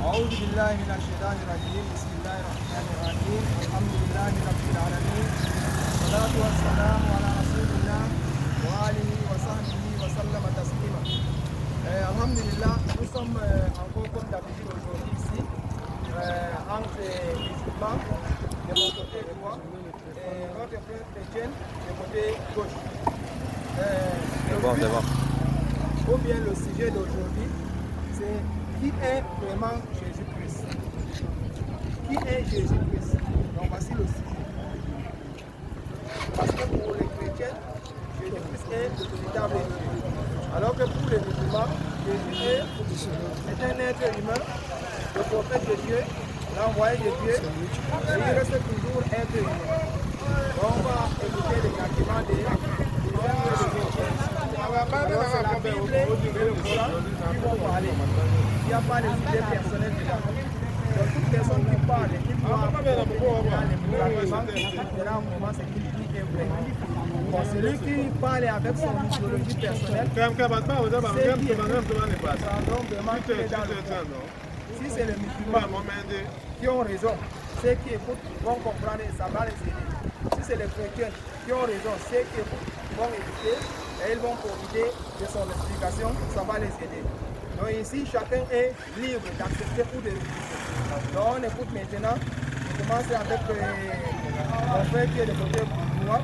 أعوذ بالله من الشيطان الرجيم بسم الله الرحمن الرحيم الحمد لله رب العالمين والصلاة والسلام على رسول الله وآله وصحبه وسلم تسليما. Alhamdulillah, nous sommes encore comme d'habitude aujourd'hui ici entre les musulmans de mon côté droit et notre frère chrétien du côté gauche. Ou bien le sujet d'aujourd'hui, c'est qui est vraiment Jésus-Christ? Qui est Jésus-Christ? Donc voici le sujet. Parce que pour les chrétiens, Jésus-Christ est le véritable Dieu. Alors que pour les musulmans, Jésus est un être humain, le prophète de Dieu, l'envoyé de Dieu, et il reste toujours être humain. Donc on va écouter les arguments des chrétiens. Alors c'est la Bible et le Coran qui vont parler. Il n'y a pas les idées personnelles dedans. Donc toute personne qui parle, qui doit apporter les arguments, là on commence à qui est vrai. Bon, celui qui parle avec son idéologie personnelle, c'est qui est si c'est les musulmans qui ont raison, ceux qui écoutent vont comprendre et ça va les aider. Si c'est les chrétiens qui ont raison, ceux qui écoutent vont écouter et ils vont profiter de son explication, ça va les aider. Donc ici, chacun est libre d'accepter ou de refuser. Donc on écoute maintenant, on commence avec mon frère qui est de côté droit,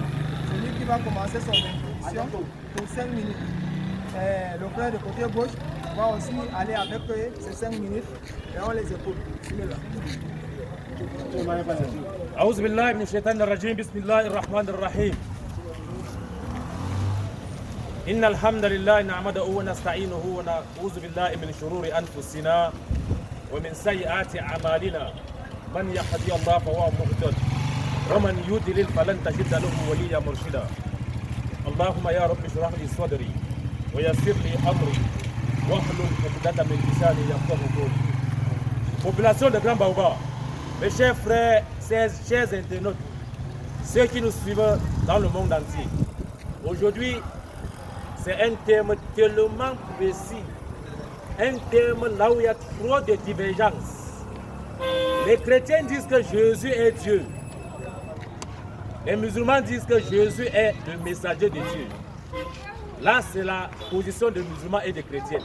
celui qui va commencer son introduction pour 5 minutes. Le frère de côté gauche va aussi aller avec ces 5 minutes et on les écoute. أعوذ بالله من الشيطان الرجيم بسم الله الرحمن الرحيم إن الحمد لله نعمده ونستعينه ونعوذ بالله من شرور أنفسنا ومن سيئات أعمالنا من يهدي الله فهو مهتد ومن يضلل فلن تجد له وليا مرشدا اللهم يا رب اشرح لي صدري ويسر لي أمري واحلل عقدة من لساني يفقهوا قولي. Population de Grand Baobab, mes chers frères, chers internautes, ceux qui nous suivent dans le monde entier, aujourd'hui, c'est un terme tellement précis, un terme là où il y a trop de divergences. Les chrétiens disent que Jésus est Dieu. Les musulmans disent que Jésus est le messager de Dieu. Là, c'est la position des musulmans et des chrétiens.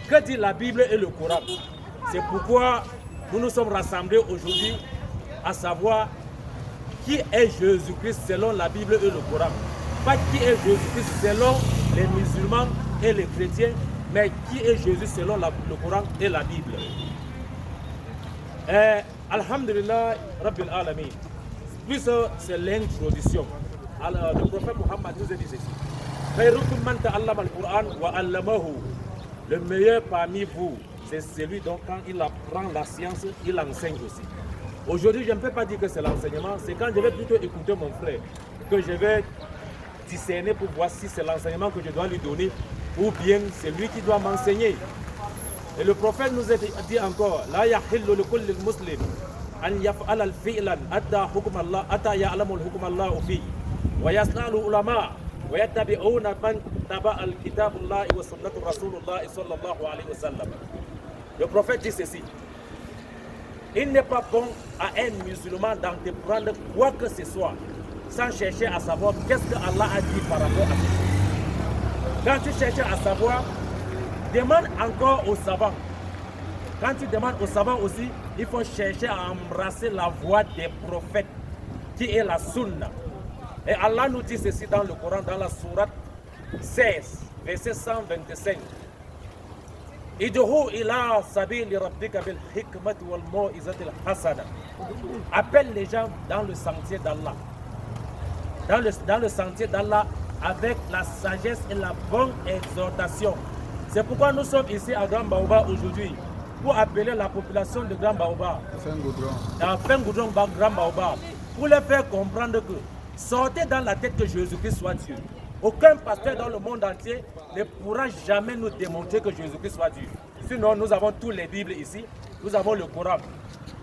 Que dit la Bible et le Coran? C'est pourquoi nous nous sommes rassemblés aujourd'hui à savoir qui est Jésus-Christ selon la Bible et le Coran. Pas qui est Jésus-Christ selon les musulmans et les chrétiens, mais qui est Jésus selon le Coran et la Bible. Alhamdulillah Rabbil Alamin. Puis c'est l'introduction. Le prophète Mohammed nous a dit ceci. Le meilleur parmi vous, c'est celui dont quand il apprend la science, il enseigne aussi. Aujourd'hui, je ne peux pas dire que c'est l'enseignement, c'est quand je vais plutôt écouter mon frère que je vais discerner pour voir si c'est l'enseignement que je dois lui donner ou bien c'est lui qui doit m'enseigner. Et le prophète nous a dit encore, La yahillu li kulli muslim an yaf'ala al-fi'lan atta hukm Allah atta ya'lamu al-hukm Allah fi wa yas'alu ulama wa yattabi'una man taba'a al-kitab Allah wa sunnatu Rasulullah sallallahu alayhi wa sallam. Le prophète dit ceci. Il n'est pas bon à un musulman d'entreprendre quoi que ce soit sans chercher à savoir qu'est-ce que Allah a dit par rapport à ce chose. Quand tu cherches à savoir, demande encore aux savants. Quand tu demandes aux savants aussi, il faut chercher à embrasser la voie des prophètes, qui est la sunna. Et Allah nous dit ceci dans le Coran, dans la sourate 16, verset 125. Id'u ila sabili rabbika bil hikmati wal mau'izati al hasana. Appelle les gens dans le sentier d'Allah. Dans le sentier d'Allah avec la sagesse et la bonne exhortation. C'est pourquoi nous sommes ici à Grand Baobab aujourd'hui pour appeler la population de Grand Baobab, Fin Goudron Grand Baobab, pour leur faire comprendre que sortez dans la tête que Jésus-Christ soit Dieu. Aucun pasteur dans le monde entier ne pourra jamais nous démontrer que Jésus-Christ soit Dieu. Sinon, nous avons tous les Bibles ici, nous avons le Coran.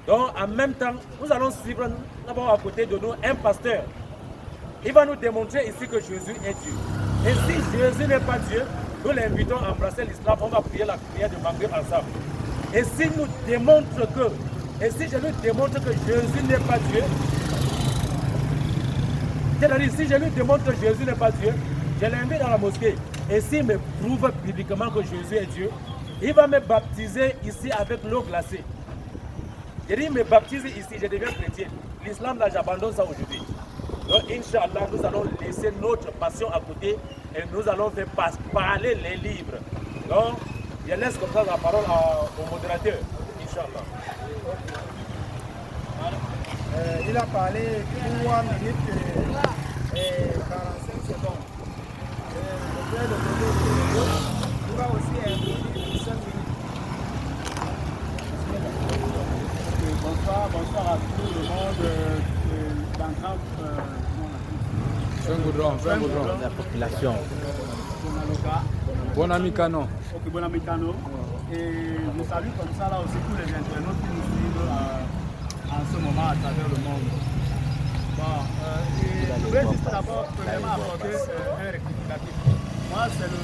Donc, en même temps, nous allons suivre, nous avons à côté de nous un pasteur. Il va nous démontrer ici que Jésus est Dieu. Et si Jésus n'est pas Dieu, nous l'invitons à embrasser l'islam, on va prier la prière de Maghrib ensemble. Et si nous démontre que, et si je lui démontre que Jésus n'est pas Dieu, c'est-à-dire si je lui démontre que Jésus n'est pas Dieu, je l'invite dans la mosquée. Et s'il me prouve bibliquement que Jésus est Dieu, il va me baptiser ici avec l'eau glacée. Je dis, il me baptise ici, je deviens chrétien. L'islam, là, j'abandonne ça aujourd'hui. Donc, Inch'Allah, nous allons laisser notre passion à côté et nous allons faire parler les livres. Donc, je laisse comme ça la parole au modérateur, Inch'Allah. Il a parlé 3 minutes et 45 secondes. Le frère de Bodo il va aussi introduire 5 minutes. Bonsoir à tout le monde La population. Bon ami Kano. Ok, bon ami Kano. Et je salue comme ça là aussi tous les internautes qui nous suivent en ce moment à travers le monde. Bon, je voulais juste d'abord premièrement apporter un rectificatif. Moi, c'est le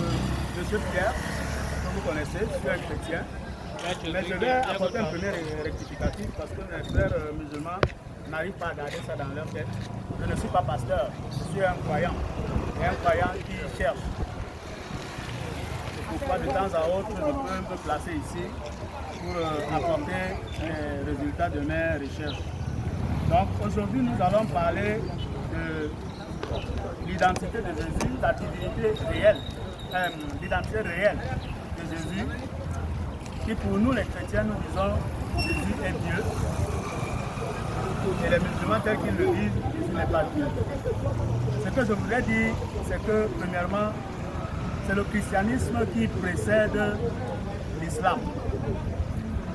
monsieur Pierre, que vous connaissez, je suis un chrétien. Mais je vais apporter un premier rectificatif parce que les frères musulmans n'arrivent pas à garder ça dans leur tête. Je ne suis pas pasteur, je suis un croyant. Et un croyant qui cherche. C'est pourquoi de temps à autre, je peux me placer ici pour apporter les résultats de mes recherches. Donc aujourd'hui, nous allons parler de l'identité de Jésus, la divinité réelle, l'identité réelle de Jésus. Et pour nous les chrétiens, nous disons Jésus est Dieu. Et les musulmans tels qu'ils le disent, Jésus n'est pas Dieu. Ce que je voudrais dire, c'est que premièrement, c'est le christianisme qui précède l'islam.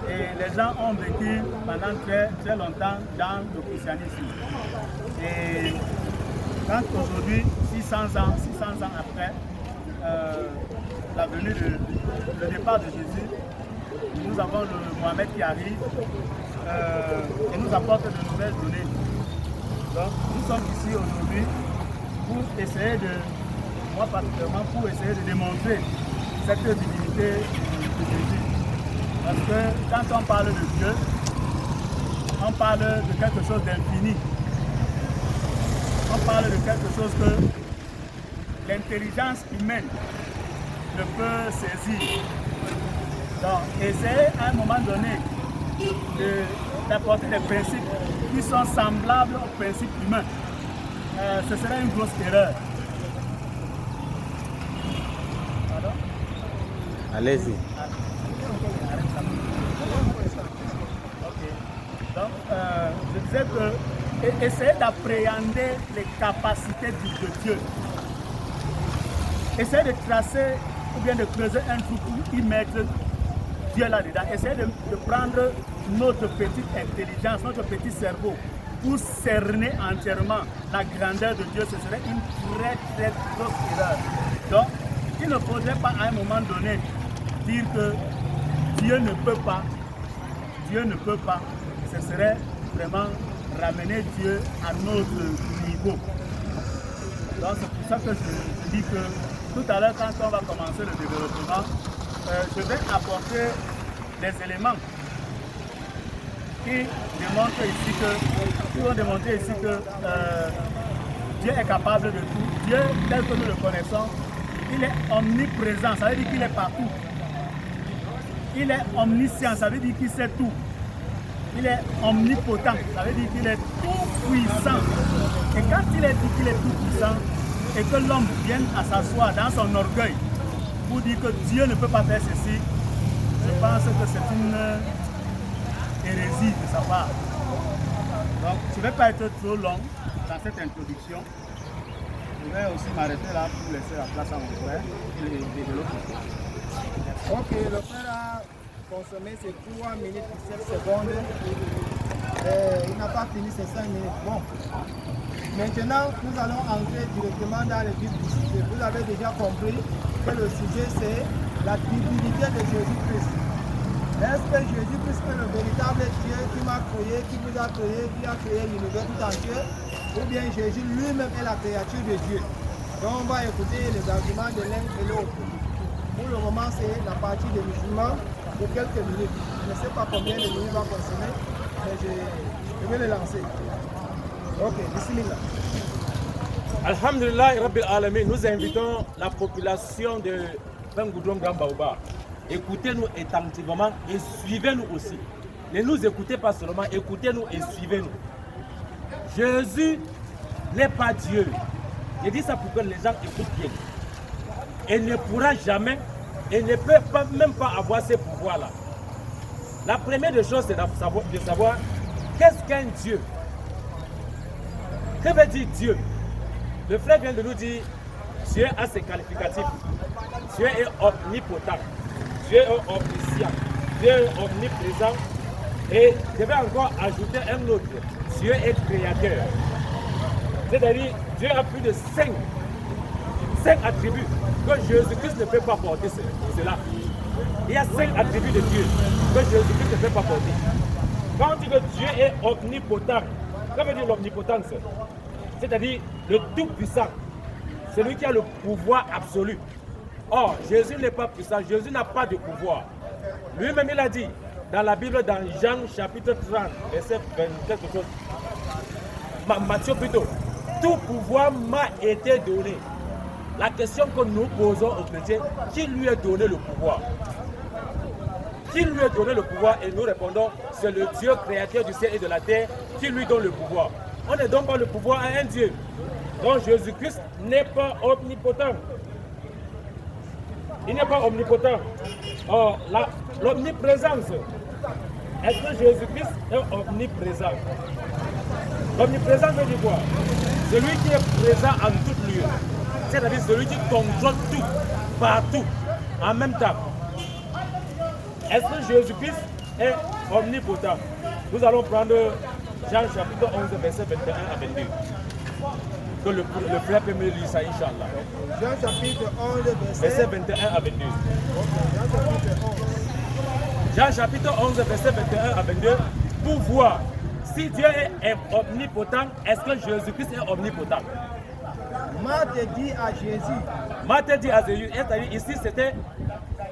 Et les gens ont vécu pendant très, très longtemps dans le christianisme. Et quand aujourd'hui, 600 ans après, la venue le départ de Jésus, nous avons le Mohamed qui arrive et nous apporte de nouvelles données. Donc nous sommes ici aujourd'hui pour essayer moi particulièrement, pour essayer de démontrer cette divinité de Jésus. Parce que quand on parle de Dieu, on parle de quelque chose d'infini. On parle de quelque chose que l'intelligence humaine ne peut saisir. Donc, essayer à un moment donné d'apporter des principes qui sont semblables aux principes humains, ce serait une grosse erreur. Pardon? Ok. Allez-y. Donc, je disais que essayer d'appréhender les capacités de Dieu, essayer de tracer ou bien de creuser un trou pour y mettre Dieu là-dedans, essayer de prendre notre petite intelligence, notre petit cerveau pour cerner entièrement la grandeur de Dieu, ce serait une très très grosse erreur. Donc, il ne faudrait pas à un moment donné dire que Dieu ne peut pas, ce serait vraiment ramener Dieu à notre niveau. Donc c'est pour ça que je dis que tout à l'heure quand on va commencer le développement, je vais apporter des éléments qui vont démontrer ici que Dieu est capable de tout. Dieu, tel que nous le connaissons, il est omniprésent, ça veut dire qu'il est partout. Il est omniscient, ça veut dire qu'il sait tout. Il est omnipotent, ça veut dire qu'il est tout puissant. Et quand il est dit qu'il est tout puissant, et que l'homme vienne à s'asseoir dans son orgueil pour dire que Dieu ne peut pas faire ceci, je pense que c'est une hérésie de sa part. Donc, je ne vais pas être trop long dans cette introduction. Je vais aussi m'arrêter là pour laisser la place à mon frère et les développer. Ok, le frère a consommé ses 3 minutes et 7 secondes. Il n'a pas fini ses 5 minutes. Bon. Maintenant, nous allons entrer directement dans le vif du sujet. Vous avez déjà compris que le sujet c'est la divinité de Jésus-Christ. Est-ce que Jésus-Christ est le véritable Dieu qui m'a créé, qui vous a créé, qui a créé l'univers tout entier, ou bien Jésus lui-même est la créature de Dieu? Donc on va écouter les arguments de l'un et l'autre. Pour le moment, c'est la partie des musulmans pour quelques minutes. Je ne sais pas combien de minutes va consommer, mais je vais le lancer. Ok, bismillah. Alhamdulillah Rabbil Alamin, nous invitons la population de Bengoudron Grand Baobab. Écoutez-nous attentivement et suivez-nous aussi. Ne nous écoutez pas seulement, écoutez-nous et suivez-nous. Jésus n'est pas Dieu. Je dis ça pour que les gens écoutent bien. Il ne pourra jamais, il ne peut pas, même pas avoir ces pouvoirs-là. La première des choses, c'est de savoir qu'est-ce qu'un Dieu. Que veut dire Dieu? Le frère vient de nous dire, Dieu a ses qualificatifs. Dieu est omnipotent. Dieu est omniscient. Dieu est omniprésent. Et je vais encore ajouter un autre. Dieu est créateur. C'est-à-dire, Dieu a plus de 5 attributs que Jésus-Christ ne peut pas porter cela. Il y a 5 attributs de Dieu que Jésus-Christ ne peut pas porter. Quand on dit que Dieu est omnipotent, que veut dire l'omnipotence? C'est-à-dire le tout-puissant, celui qui a le pouvoir absolu. Or, Jésus n'est pas puissant, Jésus n'a pas de pouvoir. Lui-même, il a dit, dans la Bible, dans Jean chapitre 30, verset 20, quelque chose, Matthieu plutôt, tout pouvoir m'a été donné. La question que nous posons aux chrétiens, qui lui a donné le pouvoir? Qui lui a donné le pouvoir? Et nous répondons, c'est le Dieu créateur du ciel et de la terre qui lui donne le pouvoir. On ne donne pas le pouvoir à un Dieu. Donc Jésus-Christ n'est pas omnipotent. Il n'est pas omnipotent. Or, l'omniprésence, est-ce que Jésus-Christ est omniprésent? L'omniprésent veut dire quoi? Celui qui est présent en tout lieu. C'est-à-dire celui qui contrôle tout, partout, en même temps. Est-ce que Jésus-Christ est omnipotent? Nous allons prendre Jean chapitre 11, verset 21 à 22. Que le frère peut me lire ça, Inch'Allah. Jean chapitre 11, verset 21 à 22. Jean chapitre 11, verset 21 à 22. Pour voir si Dieu est omnipotent, est-ce que Jésus-Christ est omnipotent? Marthe dit à Jésus. Marthe dit à Jésus, c'est-à-dire ici c'était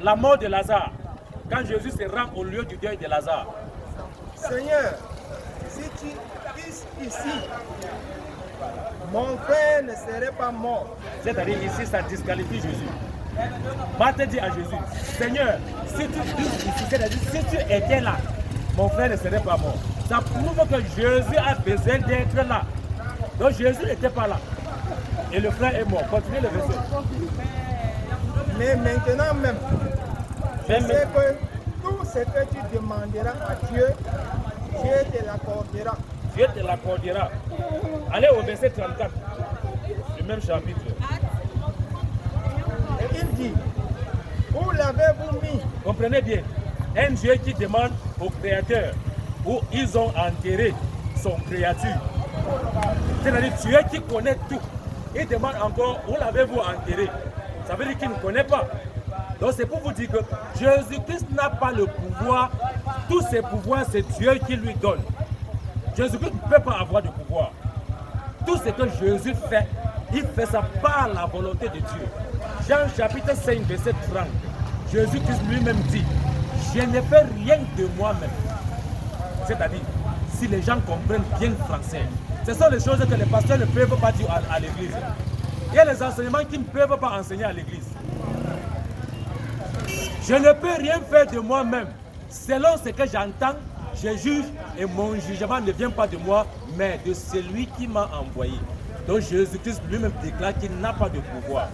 la mort de Lazare. Quand Jésus se rend au lieu du deuil de Lazare. Seigneur, si tu es ici, mon frère ne serait pas mort. C'est-à-dire ici, ça disqualifie Jésus. Marthe dit à Jésus, Seigneur, si tu es ici, c'est-à-dire si tu étais là, mon frère ne serait pas mort. Ça prouve que Jésus a besoin d'être là. Donc Jésus n'était pas là. Et le frère est mort. Continuez le verset. Mais maintenant même, je sais que tout ce que tu demanderas à Dieu, Dieu te l'accordera. Dieu te l'accordera. Allez au verset 34 du même chapitre. Et il dit, où l'avez-vous mis? Comprenez bien, un Dieu qui demande au Créateur où ils ont enterré son créature. C'est-à-dire Dieu qui connaît tout. Il demande encore où l'avez-vous enterré? Ça veut dire qu'il ne connaît pas. Donc c'est pour vous dire que Jésus-Christ n'a pas le pouvoir. Tous ses pouvoirs, c'est Dieu qui lui donne. Jésus-Christ ne peut pas avoir de pouvoir. Tout ce que Jésus fait, il fait ça par la volonté de Dieu. Jean chapitre 5, verset 30. Jésus-Christ lui-même dit, je ne fais rien de moi-même. C'est-à-dire, si les gens comprennent bien le français, ce sont les choses que les pasteurs ne peuvent pas dire à l'église. Il y a les enseignements qu'ils ne peuvent pas enseigner à l'église. Je ne peux rien faire de moi-même. Selon ce que j'entends, je juge et mon jugement ne vient pas de moi, mais de celui qui m'a envoyé. Donc Jésus-Christ lui-même déclare qu'il n'a pas de pouvoir.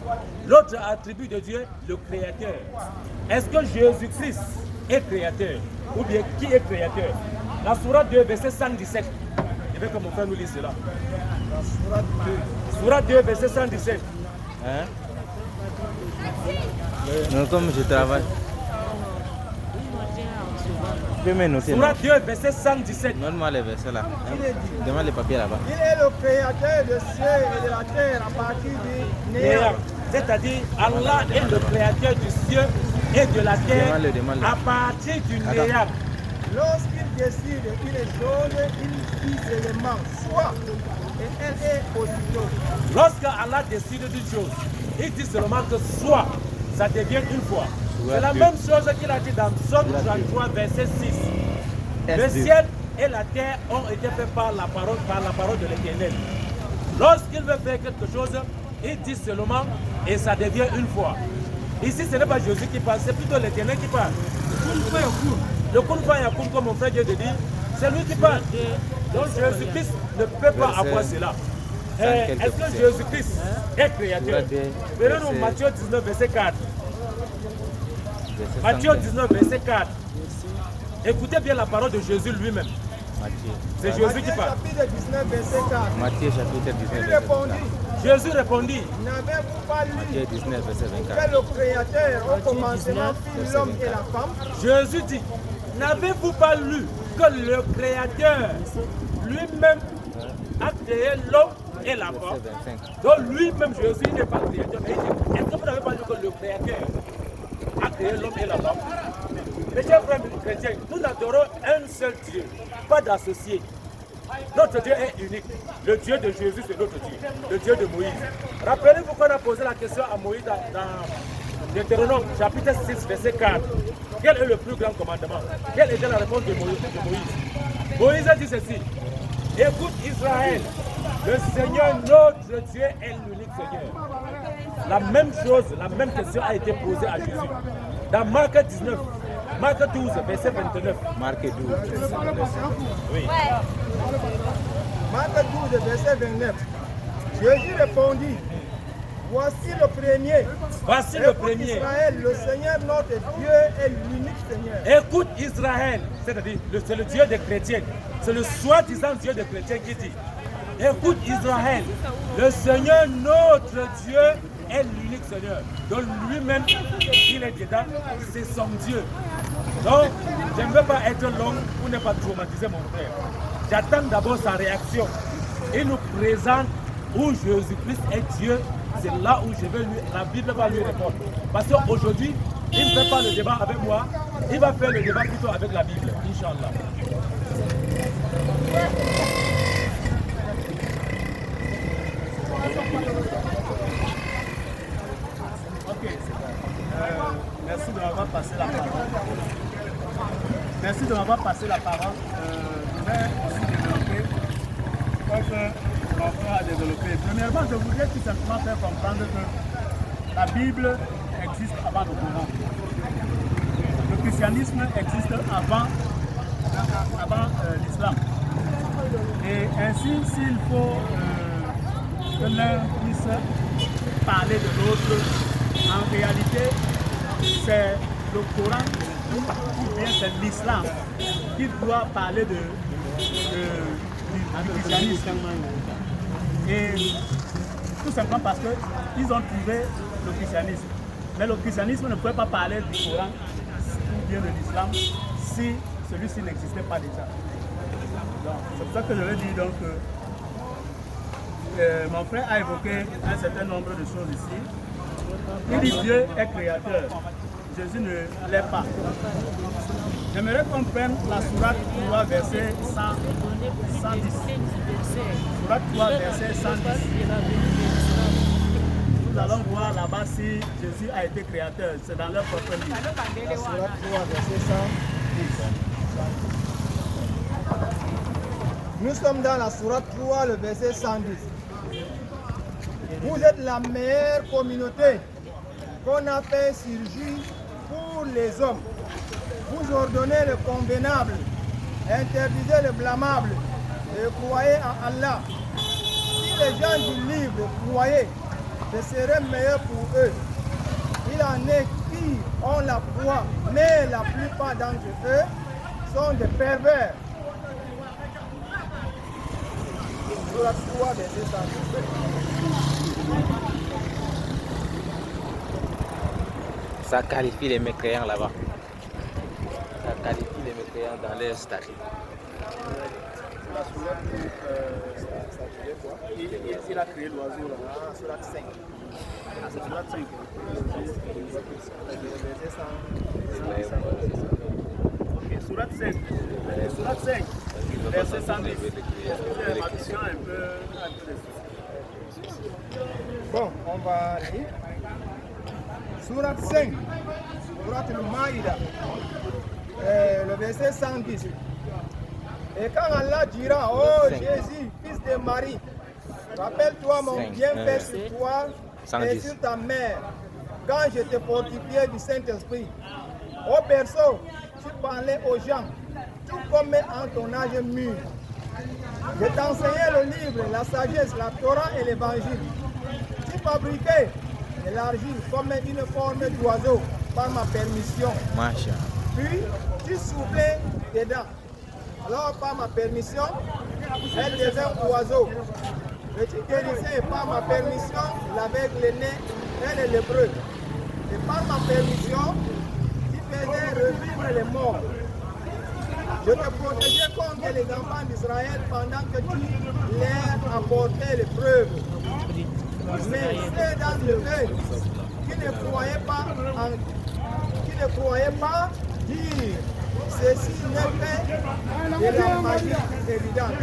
L'autre attribut de Dieu, le Créateur. Est-ce que Jésus-Christ est créateur? Ou bien qui est créateur? La sourate 2, verset 117. Je veux que mon frère nous lise cela. La sourate 2. Sourate 2, verset 117. Hein? Non, comme je travaille. Tu peux me noter. Sourate 2, verset 117. Donne-moi les versets là. Il est dit, Demande les papiers là-bas. il est le créateur du ciel et de la terre à partir du néant. C'est-à-dire, Allah est le créateur du ciel et de la terre Demande-le. à partir du néant. Lorsqu'il décide une chose, il dit seulement soit et elle est aussitôt. Lorsque Allah décide d'une chose, il dit seulement que soit, ça devient une fois. C'est la même chose qu'il a dit dans Psaume 33, verset 6. Le ciel et la terre ont été faits par la parole de l'Éternel. Lorsqu'il veut faire quelque chose, il dit seulement et ça devient une fois. Ici, ce n'est pas Jésus qui parle, c'est plutôt l'Éternel qui parle. Le Kun Fa Yakoum, comme mon frère vient de dire, c'est lui qui parle. Donc Jésus-Christ ne peut pas avoir cela. Est-ce que Jésus-Christ est créateur? Venons-nous Matthieu 19, verset 4. Matthieu 19, verset 4. Écoutez bien la parole de Jésus lui-même. C'est Jésus qui parle. Matthieu chapitre 19, verset 4. Matthieu chapitre 19, Il verset 4. répondit, Jésus répondit, n'avez-vous pas lu Matthieu 19, verset que 24. le Créateur au commencement fit l'homme et la femme? Jésus dit, n'avez-vous pas lu que le Créateur lui-même a créé l'homme et la femme? Verset 25. Donc lui-même, Jésus n'est pas créateur. Mais il dit, est-ce que vous n'avez pas lu que le Créateur a créé l'homme et la femme? Mes chers frères chrétiens, nous adorons un seul Dieu, pas d'associé. Notre Dieu est unique. Le Dieu de Jésus, c'est notre Dieu. Le Dieu de Moïse. Rappelez-vous qu'on a posé la question à Moïse dans Deutéronome, chapitre 6, verset 4. Quel est le plus grand commandement? Quelle était la réponse de Moïse? Moïse a dit ceci. Écoute Israël, le Seigneur notre Dieu est l'unique Seigneur. La même chose, la même question a été posée à Jésus. Dans Marc 19, Marc 12, verset 29. Marc 12, verset 29. Oui. Marc 12, verset 29. Jésus répondit, voici le premier. Voici le Écoute premier. Israël, le Seigneur notre Dieu est l'unique Seigneur. Écoute Israël, c'est-à-dire c'est le Dieu des chrétiens. C'est le soi-disant Dieu des chrétiens qui dit, écoute Israël, le Seigneur notre Dieu est l'unique Seigneur. Donc lui-même, il est dedans, c'est son Dieu. Donc, je ne veux pas être long pour ne pas traumatiser mon frère. J'attends d'abord sa réaction. Il nous présente où Jésus-Christ est Dieu. C'est là où la Bible va lui répondre. Parce qu'aujourd'hui, il ne fait pas le débat avec moi. Il va faire le débat plutôt avec la Bible. Inch'Allah. Merci de m'avoir passé la parole. Merci de m'avoir passé la parole. Je vais aussi développer comme mon frère a développé. Premièrement, je voudrais tout simplement faire comprendre que la Bible existe avant le Coran. Le christianisme existe avant l'islam. Et ainsi, s'il faut que l'un puisse parler de l'autre, en réalité, c'est le Coran ou bien c'est l'islam qui doit parler du christianisme. Et tout simplement parce qu'ils ont trouvé le christianisme. Mais le christianisme ne pouvait pas parler du Coran ou bien de l'islam si celui-ci n'existait pas déjà. C'est pour ça que je veux dire donc mon frère a évoqué un certain nombre de choses ici. Il dit Dieu est créateur, Jésus ne l'est pas. J'aimerais qu'on prenne la sourate 3, verset 110. Sourate 3, verset 110. Nous allons voir là-bas si Jésus a été créateur. C'est dans leur propre livre. La sourate 3, verset 110. Nous sommes dans la sourate 3, le verset 110. Vous êtes la meilleure communauté qu'on a fait surgir pour les hommes. Vous ordonnez le convenable, interdisez le blâmable et croyez en Allah. Si les gens du livre croyaient, ce serait meilleur pour eux. Il en est qui ont la foi, mais la plupart d'entre eux sont des pervers. Sourate 3, verset 110. Ça qualifie les mécréants là-bas. Ça qualifie les mécréants dans leur statut. La sourate, ça dirait quoi? Il a créé l'oiseau là. Ah, sourate 5. Ah, c'est sourate 5. Verset 110. Ok, sourate 5. Sourate 5. Verset 110. Excusez ma vision un peu Bon, on va lire. Sourate 5, Surat al-Maïda, le verset 110. Et quand Allah dira, oh Jésus, fils de Marie, rappelle-toi mon bienfait sur toi et sur ta mère, quand je te fortifiais du Saint-Esprit. Au berceau, tu parlais aux gens, tout comme en ton âge mûr. Je t'enseignais le livre, la sagesse, la Torah et l'évangile. Tu fabriquais de l'argile comme une forme d'oiseau par ma permission. Puis tu soufflais dedans. Alors par ma permission, elle devient oiseau. Et tu guérissais par ma permission l'aveugle, le nez et le lépreux. Et par ma permission, tu faisais revivre les morts. Je te protégeais contre les enfants d'Israël pendant que tu leur apportais les preuves. Mais c'est dans le fait qui ne croyaient pas dire ceci n'est fait de la magie évidente.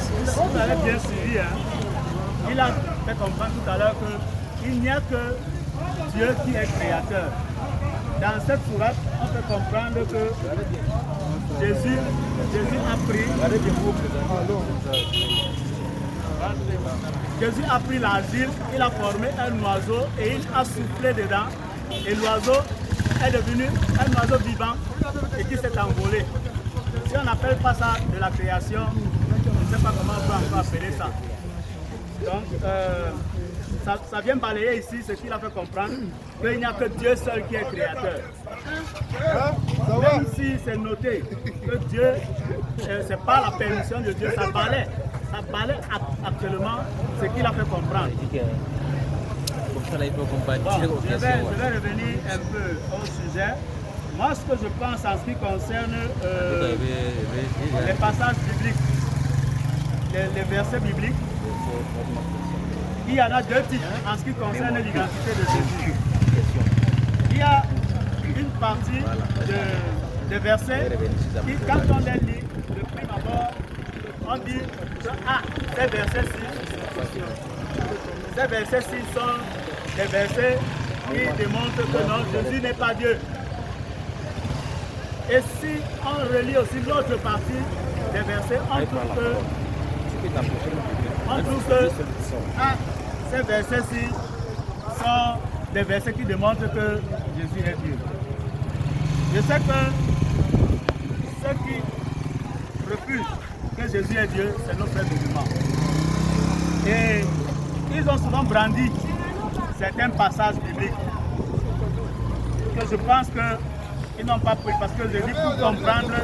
Si vous avez bien suivi, il a fait comprendre tout à l'heure qu'il n'y a que Dieu qui est créateur. Dans cette sourate, on peut comprendre que Jésus a pris l'argile, il a formé un oiseau et il a soufflé dedans. Et l'oiseau est devenu un oiseau vivant et qui s'est envolé. Si on n'appelle pas ça de la création, je ne sais pas comment on peut encore appeler ça. Donc, ça vient balayer ici ce qu'il a fait comprendre, qu'il n'y a que Dieu seul qui est créateur. Même si c'est noté que Dieu, c'est pas la permission de Dieu, ça balaye actuellement ce qu'il a fait comprendre. Bon, je vais revenir un peu au sujet. Moi, ce que je pense en ce qui concerne les passages bibliques, les versets bibliques, il y en a deux types en ce qui concerne l'identité de Jésus. Il y a une partie de versets qui, quand on les lit, de prime abord, on dit que ces versets-ci sont des versets qui démontrent que non, Jésus n'est pas Dieu. Et si on relit aussi l'autre partie des versets, on trouve que ces versets-ci sont des versets qui démontrent que Jésus est Dieu. Je sais que ceux qui refusent que Jésus est Dieu, c'est nos frères musulmans. Et ils ont souvent brandi certains passages bibliques que je pense qu'ils n'ont pas pris parce que je dis pour comprendre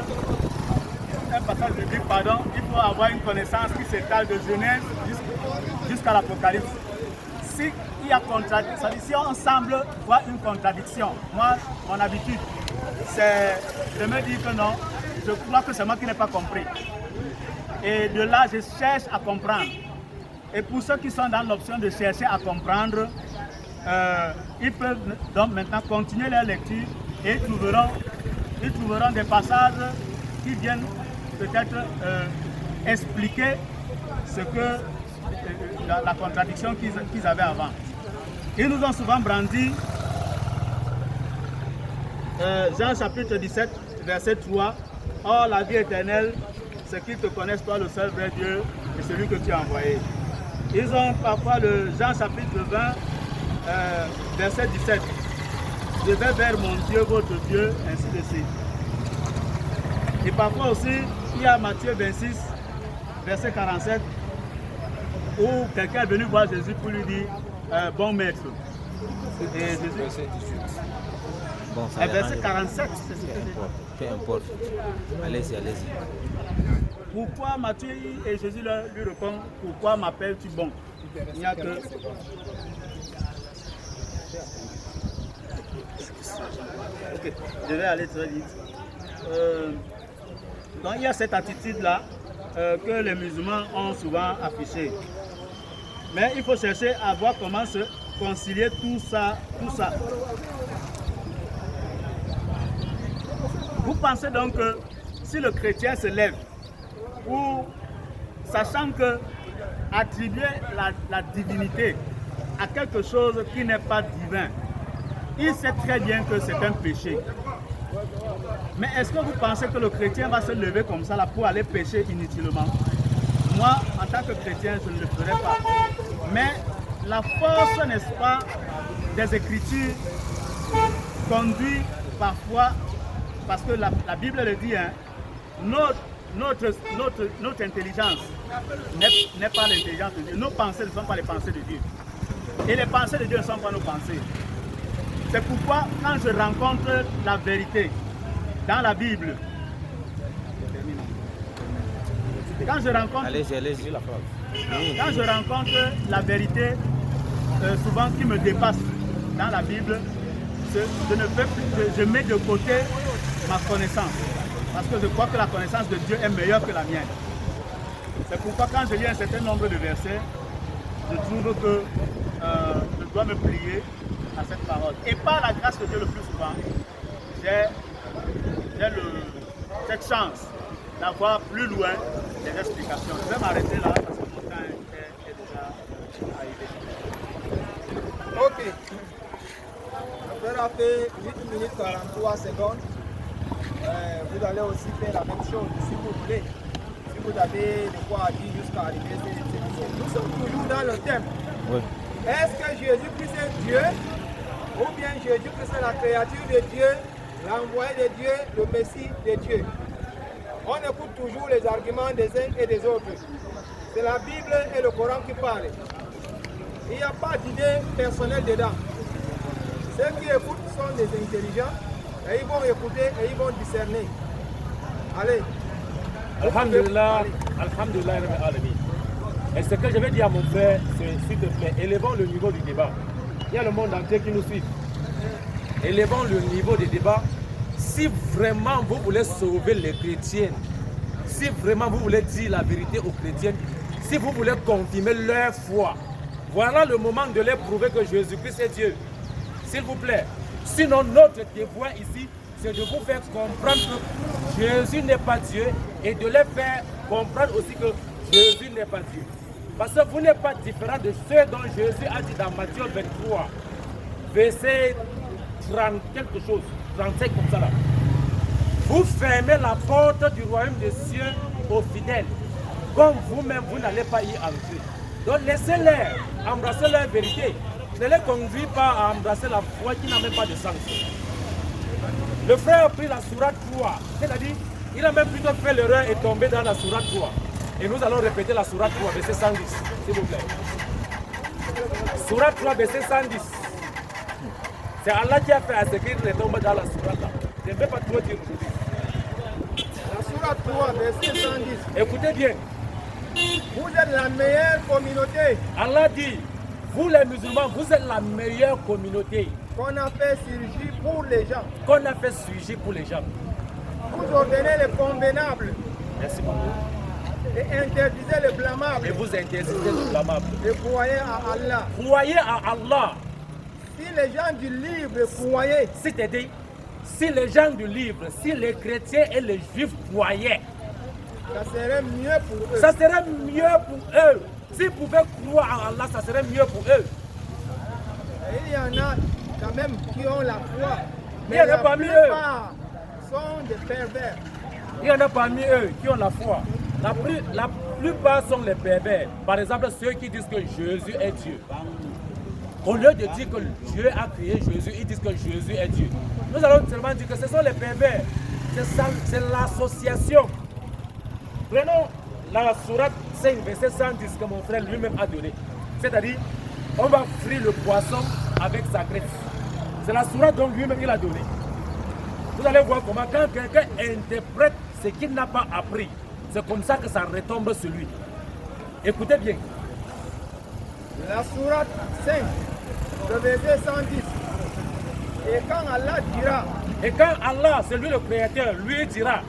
un passage biblique, il faut avoir une connaissance qui s'étale de Genèse jusqu'à l'Apocalypse. S'il y a contradiction, si on semble voir une contradiction, moi, mon habitude, c'est de me dire que non, je crois que c'est moi qui n'ai pas compris. Et de là, je cherche à comprendre. Et pour ceux qui sont dans l'option de chercher à comprendre, ils peuvent donc maintenant continuer leur lecture et ils trouveront des passages qui viennent peut-être expliquer ce que la contradiction qu'ils avaient avant. Ils nous ont souvent brandi Jean chapitre 17, verset 3. Or la vie éternelle, c'est qu'ils te connaissent toi le seul vrai Dieu et celui que tu as envoyé. Ils ont parfois le Jean chapitre 20, verset 17. Je vais vers mon Dieu, votre Dieu, ainsi de suite. Et parfois aussi, il y a Matthieu 26, verset 47, où quelqu'un est venu voir Jésus pour lui dire bon maître. Et Jésus, verset 18. Bon, ça verset 47, c'est ce que peu importe. Allez-y. Pourquoi Matthieu et Jésus lui répond, pourquoi m'appelles-tu bon? Il n'y a que... Ok, je vais aller très vite. Donc il y a cette attitude-là que les musulmans ont souvent affichée. Mais il faut chercher à voir comment se concilier tout ça. Vous pensez donc que si le chrétien se lève, ou sachant que attribuer la divinité à quelque chose qui n'est pas divin, il sait très bien que c'est un péché. Mais est-ce que vous pensez que le chrétien va se lever comme ça là pour aller pécher inutilement? Moi, en tant que chrétien, je ne le ferai pas. Mais la force, n'est-ce pas, des Écritures conduit parfois, parce que la Bible le dit, hein, notre intelligence n'est pas l'intelligence de Dieu. Nos pensées ne sont pas les pensées de Dieu. Et les pensées de Dieu ne sont pas nos pensées. C'est pourquoi, quand je rencontre la vérité dans la Bible, quand je rencontre la vérité, souvent qui me dépasse dans la Bible, je mets de côté ma connaissance. Parce que je crois que la connaissance de Dieu est meilleure que la mienne. C'est pourquoi quand je lis un certain nombre de versets, je trouve que je dois me plier à cette parole. Et par la grâce de Dieu le plus souvent, j'ai cette chance d'avoir plus loin des explications. Je vais m'arrêter là parce que mon temps est déjà arrivé. Ok. Après avoir fait 8 minutes 43 secondes, vous allez aussi faire la même chose si vous voulez. Si vous avez de quoi dire jusqu'à arriver à cette émission. Nous sommes toujours dans le thème. Oui. Est-ce que Jésus-Christ est Dieu ou bien Jésus-Christ est la créature de Dieu, l'envoyé de Dieu, le Messie de Dieu? On écoute toujours les arguments des uns et des autres. C'est la Bible et le Coran qui parlent. Il n'y a pas d'idée personnelle dedans. Ceux qui écoutent sont des intelligents et ils vont écouter et ils vont discerner. Allez. Alhamdulillah, Alhamdulillah, Rabbil Alamin. Et ce que je vais dire à mon frère, c'est s'il te plaît, élevons le niveau du débat. Il y a le monde entier qui nous suit. Élevons le niveau du débat. Si vraiment vous voulez sauver les chrétiens, si vraiment vous voulez dire la vérité aux chrétiens, si vous voulez confirmer leur foi, voilà le moment de leur prouver que Jésus-Christ est Dieu. S'il vous plaît. Sinon, notre devoir ici, c'est de vous faire comprendre que Jésus n'est pas Dieu et de les faire comprendre aussi que Jésus n'est pas Dieu. Parce que vous n'êtes pas différent de ce dont Jésus a dit dans Matthieu 23, verset 30 quelque chose, 35 comme ça là. Vous fermez la porte du royaume des cieux aux fidèles, comme vous-même vous n'allez pas y entrer. Donc laissez-les embrasser leur vérité. Ne les conduis pas à embrasser la foi qui n'a même pas de sens. Le frère a pris la sourate 3, c'est-à-dire, il a même plutôt fait l'erreur et tombé dans la sourate 3. Et nous allons répéter la sourate 3, verset 110, s'il vous plaît. Sourate 3, verset 110. C'est Allah qui a fait à ce qu'il retombe dans la sourate là. Je ne vais pas trop dire aujourd'hui. La sourate 3, verset 110. Écoutez bien. Vous êtes la meilleure communauté. Allah dit, vous les musulmans, vous êtes la meilleure communauté. Qu'on a fait surgir pour les gens. Qu'on a fait surgir pour les gens. Vous ordonnez le convenable. Merci beaucoup. Et interdisez le blâmable. Et vous interdisez le blâmable. Et croyez à Allah. Croyez à Allah. Si les gens du livre croyaient, C'est-à-dire, si les gens du livre, si les chrétiens et les juifs croyaient, ça serait mieux pour eux. ça serait mieux pour eux. S'ils pouvaient croire à Allah, ça serait mieux pour eux. Et il y en a quand même qui ont la foi. Il y en a la parmi plupart sont des pervers. Il y en a parmi eux qui ont la foi. La plupart sont les pervers. Par exemple, ceux qui disent que Jésus est Dieu. Au lieu de dire que Dieu a créé Jésus, ils disent que Jésus est Dieu. Nous allons seulement dire que ce sont les pervers. C'est l'association. Prenons la sourate 5, verset 110 que mon frère lui-même a donné. C'est-à-dire, on va frire le poisson avec sa graisse. C'est la sourate dont lui-même il a donné. Vous allez voir comment quand quelqu'un interprète ce qu'il n'a pas appris, c'est comme ça que ça retombe sur lui. Écoutez bien. La sourate 5, le verset 110. Et quand Allah dira, Et quand Allah, c'est lui le créateur, lui dira,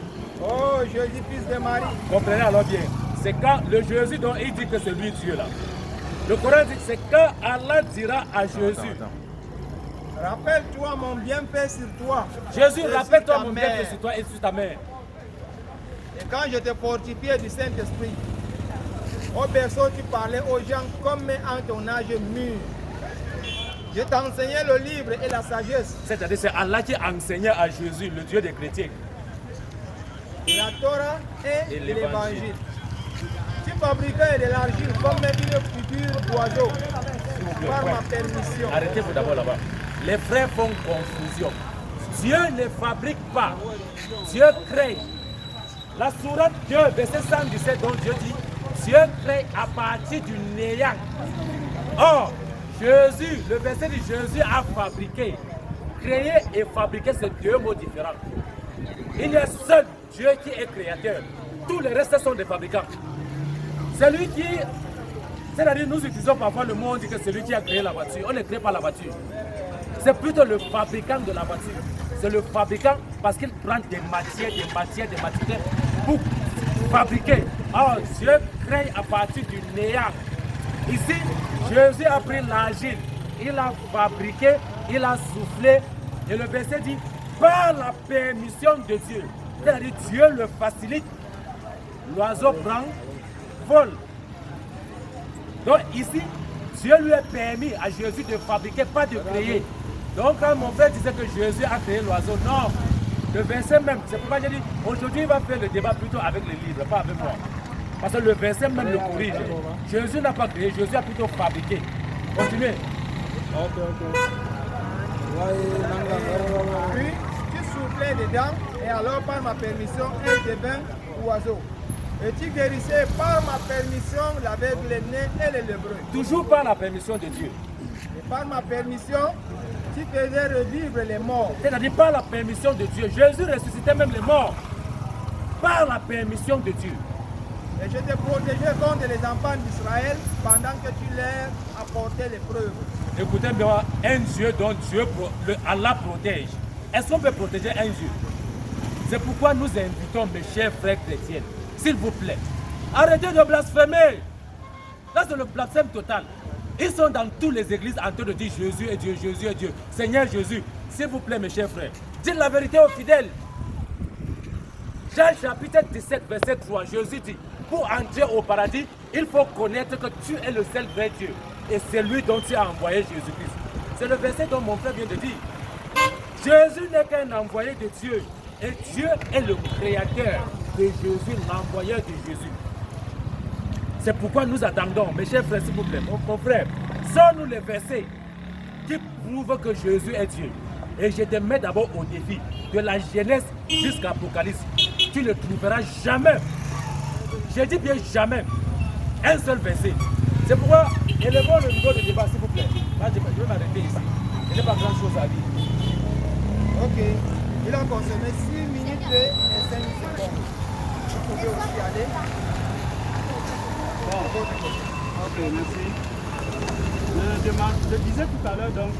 oh Jésus, fils de Marie, comprenez alors bien, c'est quand le Jésus dont il dit que c'est lui Dieu là. Le Coran dit, c'est quand Allah dira à Jésus, rappelle-toi mon bienfait sur toi. Jésus, et sur rappelle-toi ta mon mère. bienfait sur toi et sur ta mère. Et quand je t'ai fortifié du Saint-Esprit, au berceau tu parlais aux gens comme en ton âge mûr. Je t'ai enseigné le livre et la sagesse. C'est-à-dire c'est Allah qui enseignait à Jésus, le Dieu des chrétiens. La Torah et Et l'évangile. Tu fabriquais de l'argile comme une figure d'oiseau par ma permission. Arrêtez-vous d'abord là-bas. Les frères font confusion. Dieu ne fabrique pas. Dieu crée. La sourate 2, verset 117, dont Dieu dit, Dieu crée à partir du néant. Or, Jésus, le verset dit Jésus a fabriqué. Créer et fabriquer, c'est deux mots différents. Il y a seul Dieu qui est créateur. Tous les restes sont des fabricants. C'est lui qui... C'est-à-dire, nous utilisons parfois le mot, on dit que c'est lui qui a créé la voiture. On ne crée pas la voiture. C'est plutôt le fabricant de la voiture. C'est le fabricant parce qu'il prend des matières pour fabriquer. Alors, Dieu crée à partir du néant. Ici, Jésus a pris l'argile. Il a fabriqué, il a soufflé. Et le verset dit, par la permission de Dieu. C'est-à-dire, Dieu le facilite. L'oiseau prend, vole. Donc ici, Dieu lui a permis à Jésus de fabriquer, pas de créer. Donc quand mon frère disait que Jésus a créé l'oiseau, non. Le verset même, c'est pourquoi j'ai dit, aujourd'hui il va faire le débat plutôt avec les livres, pas avec moi. Parce que le verset même le corrige. Jésus n'a pas créé, Jésus a plutôt fabriqué. Continuez. Puis tu soufflais dedans et alors par ma permission, elle devint oiseau. Et tu guérissais par ma permission l'aveugle, le nez et le lépreux. Toujours par la permission de Dieu. Et par ma permission, tu faisais revivre les morts. C'est-à-dire par la permission de Dieu. Jésus ressuscitait même les morts. Par la permission de Dieu. Et je te protégeais contre les enfants d'Israël pendant que tu leur apportais les preuves. Écoutez bien, un Dieu dont Allah protège. Est-ce qu'on peut protéger un Dieu? C'est pourquoi nous invitons mes chers frères chrétiens, s'il vous plaît, arrêtez de blasphémer. Là, c'est le blasphème total. Ils sont dans toutes les églises en train de dire Jésus est Dieu, Jésus est Dieu. Seigneur Jésus, s'il vous plaît, mes chers frères, dites la vérité aux fidèles. Jean chapitre 17, verset 3, Jésus dit, pour entrer au paradis, il faut connaître que tu es le seul vrai Dieu. Et c'est lui dont tu as envoyé Jésus-Christ. C'est le verset dont mon frère vient de dire. Jésus n'est qu'un envoyé de Dieu. Et Dieu est le créateur de Jésus, l'envoyeur de Jésus. C'est pourquoi nous attendons, mes chers frères, s'il vous plaît, mon frère, sors-nous les versets qui prouvent que Jésus est Dieu. Et je te mets d'abord au défi, de la Genèse jusqu'à l'Apocalypse. Tu ne trouveras jamais, je dis bien jamais, un seul verset. C'est pourquoi, élevons le niveau de débat, s'il vous plaît. Là, je vais m'arrêter ici. Il n'y a pas grand chose à dire. Ok. Il a consommé 6 minutes et 5 secondes. Vous pouvez aussi aller. Bon. Ok, merci. Je disais tout à l'heure donc